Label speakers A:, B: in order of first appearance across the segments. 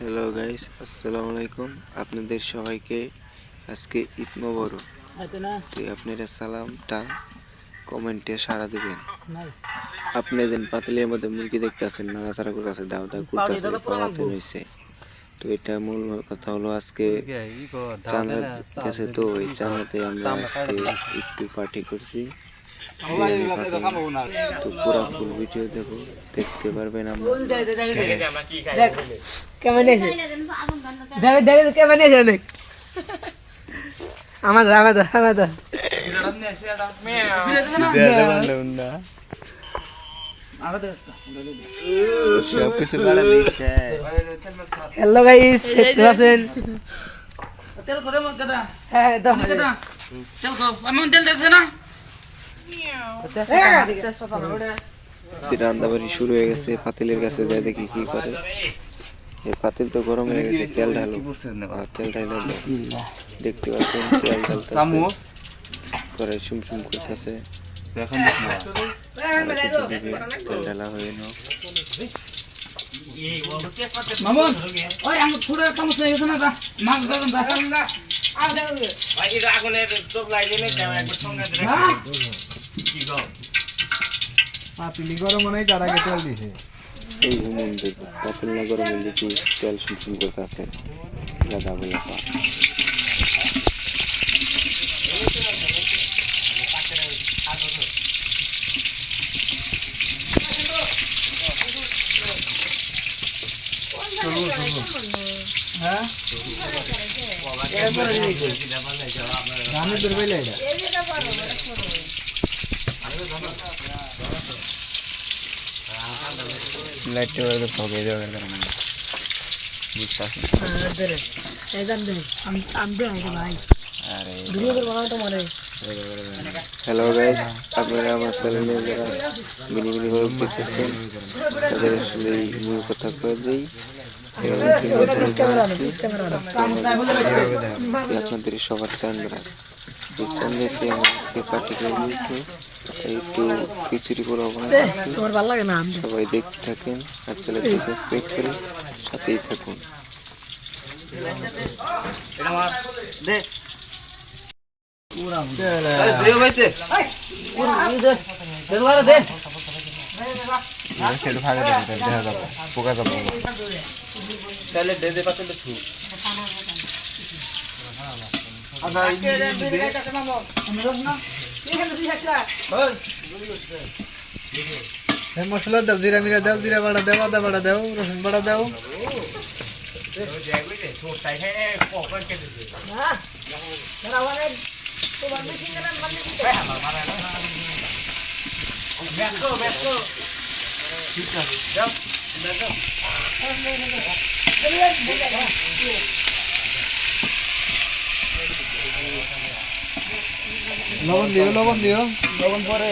A: Hello guys, আসসালামু আলাইকুম। আপনাদের সবাইকে আজকে ঈদ মোবারক। তো আপনারা সালামটা কমেন্টে সাড়া দিবেন। আপনাদের পাতিলের মধ্যে মুরগি দেখতেছেন, নাড়াচাড়া করতেছে, দাও দাও করতেছে, পাওয়াতে হয়েছে। তো এটা মূল কথা হলো আজকে চাঁদা গেছে, তো ওই চাঁদাতে আমরা আজকে একটু পার্টি করছি। তো পুরো ফুল ভিডিও দেখতে পারবেন। আমরা
B: কেমন আছে দেখ দেখ কেমন আছে দেখ আমাদের আমাদের আমাদের
A: সবকিছু বাড়া দিচ্ছে।
B: হ্যালো গাইস, দেখতে পাচ্ছেন তেল করে মত দাদা। হ্যাঁ দাও দাদা, তেল খাও। আমি তেল দিতে না।
A: রান্নাবাড়ি শুরু হয়ে গেছে। পাতিলের কাছে যাই দেখি কি করে। এই পাতিল তো গরম হয়ে গেছে, তেল ঢালো। তেল ঢালো, দেখতে পাচ্ছেন তেল ঢালতেছে, করে সুমসুম করতেছে। তেল ঢালা হয়ে নাও।
B: মামুন ওই আমি পুরো সমস্যা হয়ে গেছে না, মাছ ধরুন না আ দেখো ভাই, এটা আগুনের চোখ লাগিয়ে দাও একবার সঙ্গে কি গো
C: পাতিলি গরম নাই, তার আগে তেল দিছে।
A: এই হুমুন দেখো, পাতিল না গরম হলে কি তেল সুমসুম করতেছে। দাদা বলে লাইটটা ভগে যাবে বুঝতে হ্যালো গাইস, আপনারা আমার চ্যানেলে যারা মিনি মিনি ভাবে দেখতেছেন তাদের আসলে মূল কথা করে দিই। আপনাদের সবার চান্দরা এই চান্দেতে আমাকে পার্টি করে দিয়েছে। একটু খিচুড়ি করে সবাই দেখতে থাকেন আর চ্যানেলটি সাবস্ক্রাইব করে সাথেই থাকুন।
C: সেটা ভাগে দেবে, দেখা যাবে পোকা যাবে।
A: তাহলে দে দে পাতলে ছু
C: মশলা দাও, জিরা মিরা দাও, জিরা বাড়া দাও, আদা বাড়া দাও, রসুন বাড়া দাও। লবণ দিও, লবণ দিও, লবণ পরে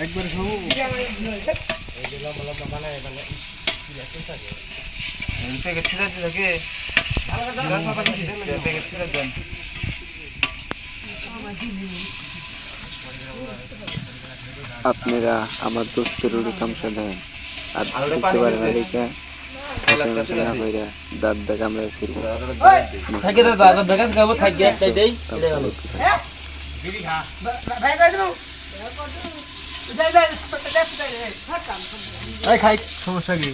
C: একবার খাবো।
A: আপনারা আমার দোস্তের তামসা দেন আর দেখতে পারেন না দেখে না কইরা দাঁত দেখ আমরা ছিল
B: থাকে দাদা দাদা গাবো থাকে একটাই দেই
C: খাই, সমস্যা কি?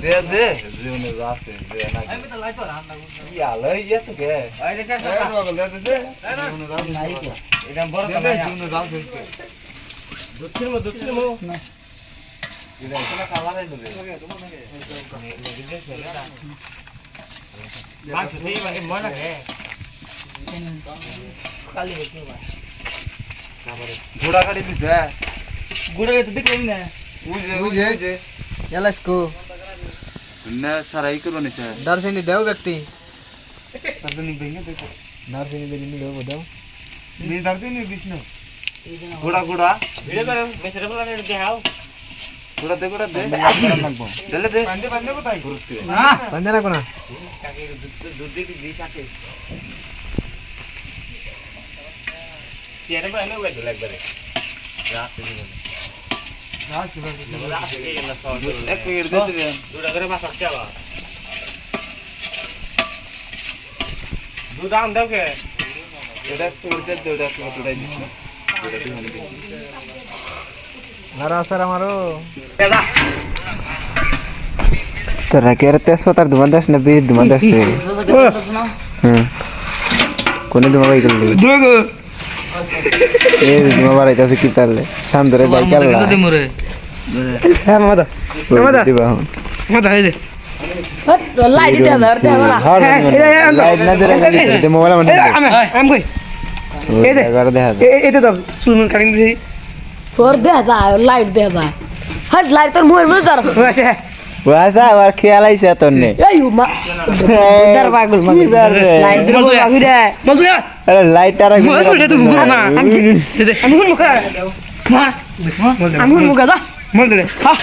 C: দে দে জীবনে আছে দে না কি আলো ইয়া তো কে আই রে কাকা দে দে দে জীবনে রাত নাই তো এটা বড় কামাই জীবনে রাত হইছে দুচ্ছির মো না এটা কোলা কালারে দেবে বাকি নেই মানে মনে হে
B: কালি হচ্ছে ভাই
C: ঘোড়া কাটি দিছে
B: গুড়ে তো দেখলেন না
C: বুঝে
A: এলাইসকো
C: না সারাই করব নিছে
A: দারচিনি দাও ব্যক্তি
C: তারপর নি ভেঙে দেখো
A: দারচিনি দিয়ে নিলেও দাও
C: নি দাঁড়তে নি বিষ্ণু ঘোড়া ঘোড়া
B: ভিডিও করে মেসেজ বলা দেখাও
C: ঘোড়া দে
A: লাগবো
C: চলে দে বান্দে বান্দে কোথায় ঘুরতে
B: না
A: বান্ধে না কোনা
B: কাকে দুধ দিয়ে দিই সাথে তেরে বাইনে ওই তো লাগবে রাতে দিন রাতে গিয়ে না সব
C: এক প্যাকেট দিতে দে
B: দুটা করে মাছ আসছে আবার দুধ আন দাও কে
C: এটা তোড়তে তোড়া তোড়াই দিছে এটা তুই হলে দে
A: আর আসার আমারও
B: দাদা
A: তোরা কে তেজপাতার দুমান দাস না বিড়ি দুমান দাস রে হ্যাঁ কোনে দুমা বাই করলি এ দুমা বাড়াইতাছে কি তারলে শান্তরে বাই কাল্লা
B: হ্যাঁ মামা
A: দিবা হন
B: মামা এই যে
D: লাইট দে ধর দে বলা
A: লাইট না দে মোবাইল মানে
B: আমি কই এই দে
A: এগারো দেখা
B: এই তো সুলমান কাটিং দিছি
D: তোর দে যা লাইট দে যা হট লাইট তোর মুহের মধ্যে ধর
A: ওয়াসা আর খেয়াল আইছে তোর নে
D: এই মা দর পাগল মাগল লাইট দে লাগি রে
B: মজু
A: আরে লাইট আর
B: মজু তুই মুখ না আমি কোন মুখ মা আমি কোন মুখ দা মজু রে হ্যাঁ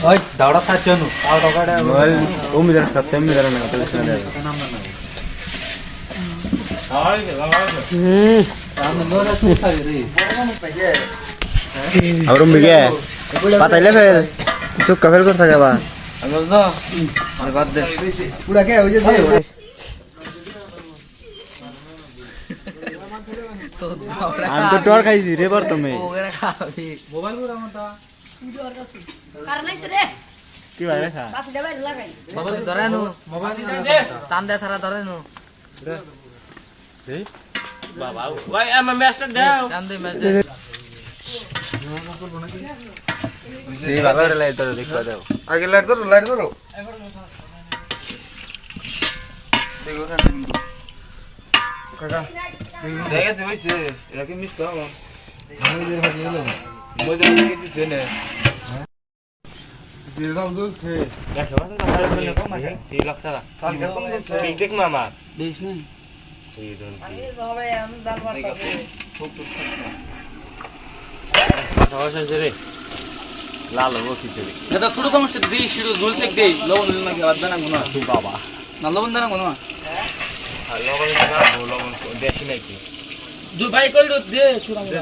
C: ওই দাওড়া থাচনু আউ টাকাটা
A: মোবাইল উমিদার সাথে মিলার না তো শুনে দে আর মিগে পাতাইলে ফেল চুপ কাফেল কর থাকে বা বাদ দে পুরা কে ওই যে আমি তো টর খাইছি রে বার তুমি
D: কার নাইছে রে
A: কি ভাই রেখা
D: বাতি দে বাইরে লাগাই
E: ধরেনু টান দে সারা ধরেনু
B: বাবা ভাই আমার ম্যাচটা দাও
E: টান দে ম্যাচ দে
A: এই ভালো রে লাইট ধরে দেখবা দাও
C: আগে লাইট ধরো দেখো কাকা দেখে দিছে এটা কি মিস দাও মজা লাগে দিছে না দিলরাম দুলছে
B: দেখো ঠিক লাগছে না
C: কালকে কোন দুলছে
B: ঠিক দেখ মামা দেখ না এই দন
E: হবে আমি দাল ভাত
B: খাওয়া রে লাল হবো খিচুড়ি
F: এটা ছোট সমস্যা দিই শিরো ঝোল সেক দেই লবণ দিলে নাকি বাদ না কোনো
B: বাবা
F: না লবণ দেনা কোনো
B: আর লবণ না লবণ দেশি নাকি
F: জো ভাই কই দে সুরাম
C: দে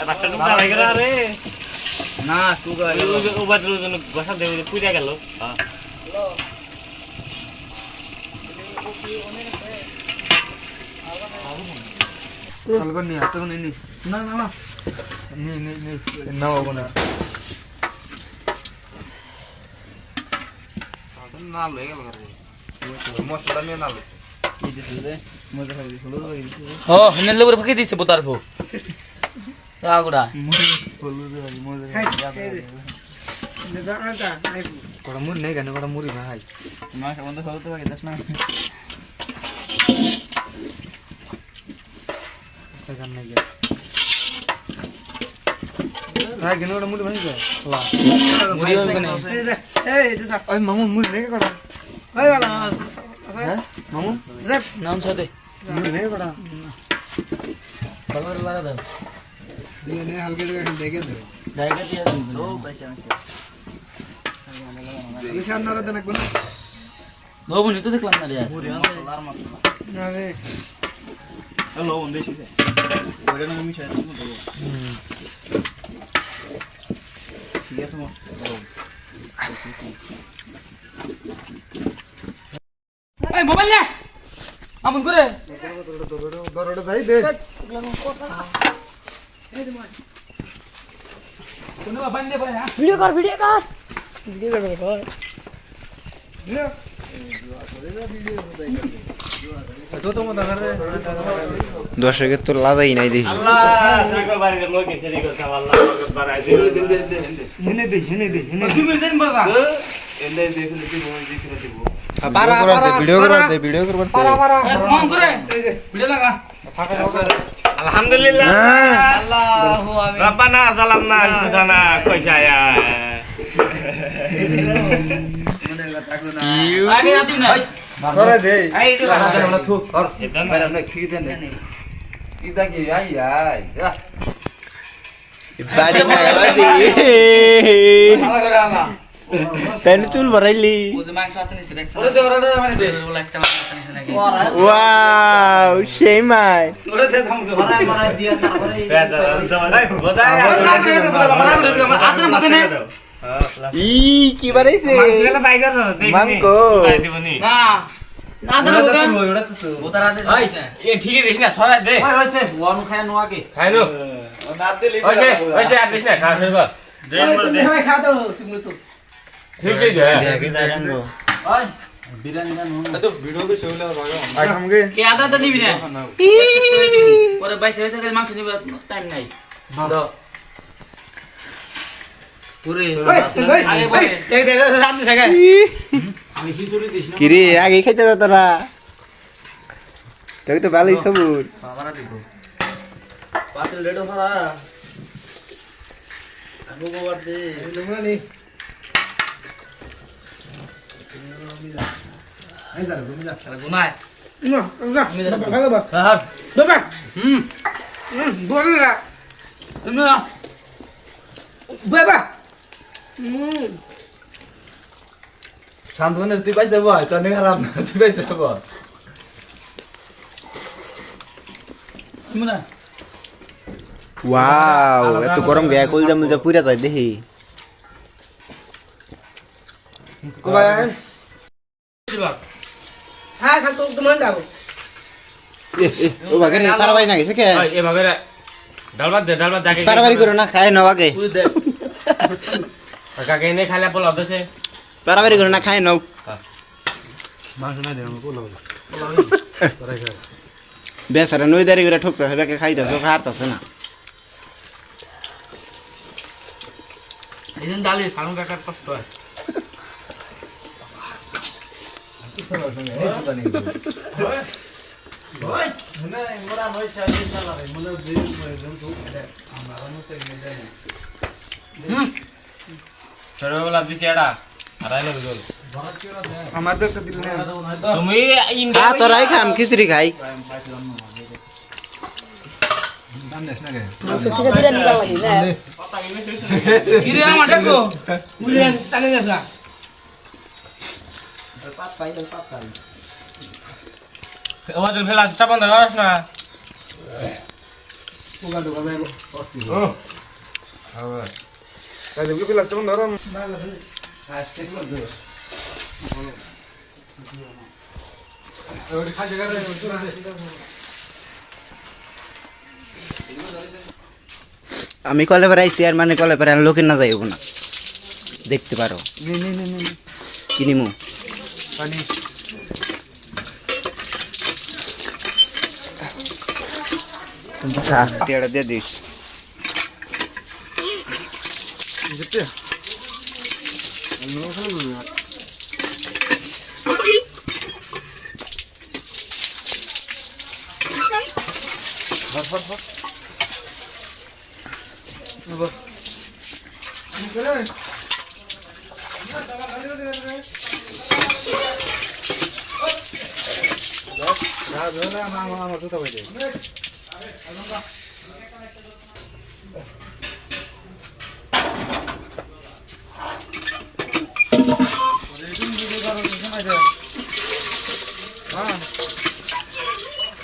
B: বাচ্চা ঢুকা হয়ে গেল রে
F: না তু গা
B: ওবার জন্য বসা দেব পুড়ে গেল হ্যাঁ
C: কালকে নি হাতে নি নি
F: না না না
C: নি নাও কোনা না লয়ে গেল করে মশলা নিয়ে না লইছে
F: এই দিছে রে মজা খাবি হলো ও হেনে লেবুর ফাঁকি দিছে বোতার ভো আগড়া
C: কড়া মুড়ি নেই কেন কড়া মুড়ি ভাই
F: না কেমন তো হতো ভাই দাস না
C: সেখান নাই ভাই কেন কড়া মুড়ি ভাই যা
F: মুড়ি হবে না
C: ওই মামু মুড়ি নেই কড়া হ্যাঁ মামু
F: নাম সাথে
C: মুড়ি নেই কড়া
F: কলর লাগা দাও
C: দিয়ে নে হালকা করে দেখে দে
F: জায়গা দিয়ে ও পয়সা
C: নিশান না দেন কোন
F: লবণ তো দেখলাম না রে
C: মুড়ি না রে
F: হ্যালো লবণ বেশি দে ওরে না মিশাই দেবো ঠিক আছে মো এই মোবাইল নে আমন করে
C: দরড় ভাই দে
F: কোন বাবা নে ভাই
D: ভিডিও কর ভিডিও কর
A: দর্শকের তো লাদাই নাই দেখি
C: হেনে দে
F: তুমি দেন বাবা
C: এলে দেখলে দিব জিতরে দিব
A: ভিডিও করতে
B: কম করে ভিডিও লাগা
C: আলহামদুলিল্লাহ
E: আল্লাহু আমিন
C: রাব্বানা জালামনা আনফুসানা কইসা আয়া
B: আগে আতি না
C: সরে দে
E: এই একটু
C: আমরা থু আর বাইরে আমরা ফি দেন ইদা কি আই আই
A: বাড়ি না বাড়ি তেন চুল ভরাইলি
E: ওই মাংস আতে নিছে দেখছ
B: ওরে দে ওরে দে মানে দে
E: ওলা একটা মাংস আতে নিছে নাকি
A: ওয়াও সেই মাই
B: ওরে দে সামসে মারা দিয়া তারপরে
C: বোঝাই
B: আদনা মতে নে
A: ই কি বানাইছে মাংকো
B: না না আদনা ওটা
E: বোতার আতে
B: ওই
E: দিছ না
B: এ ঠিক আছে না ছড়া দে
C: হইছে ওয়ানু খায় নোয়াকে
B: খাইলো
C: না দিলি
B: হইছে আর দিছ না খা ফেরবা তুমি সবাই খা দাও তুমি তো ঠিক আছে
C: ওই বিরিয়ানি না নুন তো ভিডিও কে শোলে ভাগো আমগে
B: কে আদা তো দিবি না পরে 22 কাল মাংস নিব টাইম নাই দাও পুরে আগে বলে দেখ দেখ রাত দিছে গে
C: আমি খিচুড়ি দিছ না
A: কিরে আগে খাইতে যা তোরা তুই তো ভালোই সবুর
E: বাবারা দিব
C: পাতিল লেডো ফরা আগো বাবার দে লুমানি এই যা ঘুমি যা
E: গুনায়
C: শান্তনের তুই পাইছে ভাই তো নে খারাপ না তুই পাইছে ভাই
A: ওয়াও এত গরম গায়ে কলজা মুলজা পুরা যায় দেখি
C: কো ভাই
A: ও বাগে পারাবারি না গেছে কে
B: এ ভাবে ডাল ভাত দেখে
A: পারাবারি করো না খায় না বাগে
B: দে কাকে নে খাইলে পল অদছে
A: পারাবারি করো না খায় নাও
C: মাংস না দে আমাকে বলো
A: বেসারা নই দাঁড়ি করে ঠকতে হবে কে খাইতেছো খারতেছে না
E: এইদিন ডালে সানু কাকার কষ্ট হয়
B: ছোটবেলা দিছি এটা আড়াইলো বিগল
C: আমার তো একটা দিল না
B: তুমি
A: হ্যাঁ তোরাই খাম খিচুড়ি খাই
C: দাম দেশ না গে
D: থেকে দিলে নিবা লাগি না
B: কিরে আমার দেখো
E: বুঝলেন টানে গেছা
C: পাত পাই পাত পাই
B: ওজন ফেলা চাপন ধরছ না
C: পোকা ঢোকা যাইব অস্তি হ্যাঁ তাই দেখি প্লাস্টিক ধরো না না আজকে তো দে ওই খাজা করে
A: আমি কলে পারাইছি আর মানে কলে পারে লোকের না যাইব না দেখতে পারো
C: নে নে নে নে
A: কিনিমু
C: পানি
A: টেড়া দিয়ে দিস
C: যেতে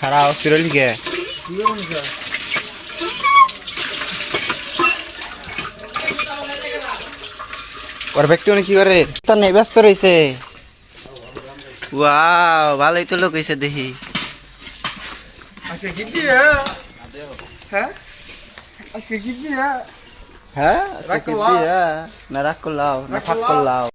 A: খারাপ ফিরলি কে ওর ব্যক্তি কি করে তার নেই ব্যস্ত রয়েছে ওয়াও ভালোই তো লোক হয়েছে দেখি
C: আজকে কি দিয়া হ্যাঁ আজকে কি দিয়া
A: হ্যাঁ
C: রাগ করলাও?
A: না রাগ করলাও না ফাঁক করলাও